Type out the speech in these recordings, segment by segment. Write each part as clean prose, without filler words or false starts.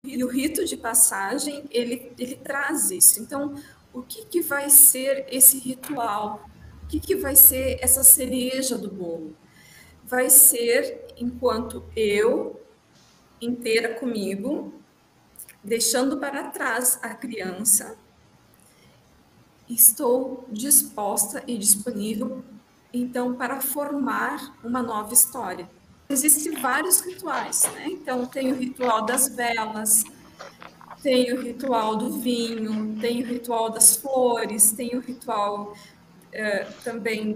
E o rito de passagem, ele traz isso. Então, o que vai ser esse ritual? O que vai ser essa cereja do bolo? Vai ser enquanto eu, inteira comigo, deixando para trás a criança, estou disposta e disponível, então, para formar uma nova história. Existem vários rituais, né? Então, tem o ritual das velas, tem o ritual do vinho, tem o ritual das flores, tem o ritual também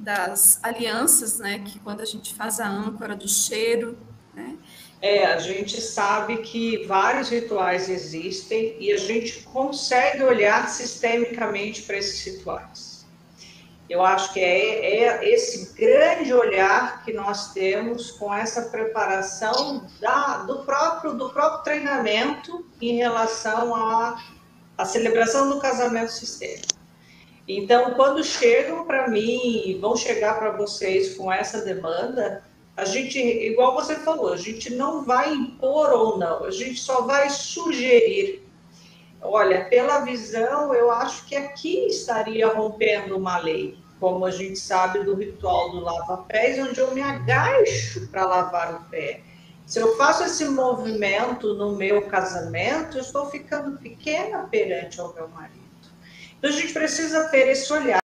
das alianças, né? Que quando a gente faz a âncora do cheiro, né? A gente sabe que vários rituais existem e a gente consegue olhar sistemicamente para esses rituais. Eu acho que é esse grande olhar que nós temos com essa preparação do próprio treinamento em relação à celebração do casamento sistêmico. Então, quando chegam para mim, vão chegar para vocês com essa demanda, a gente, igual você falou, a gente não vai impor ou não, a gente só vai sugerir. Olha, pela visão, eu acho que aqui estaria rompendo uma lei, como a gente sabe do ritual do lava-pés, onde eu me agacho para lavar o pé. Se eu faço esse movimento no meu casamento, eu estou ficando pequena perante ao meu marido. Então, a gente precisa ter esse olhar.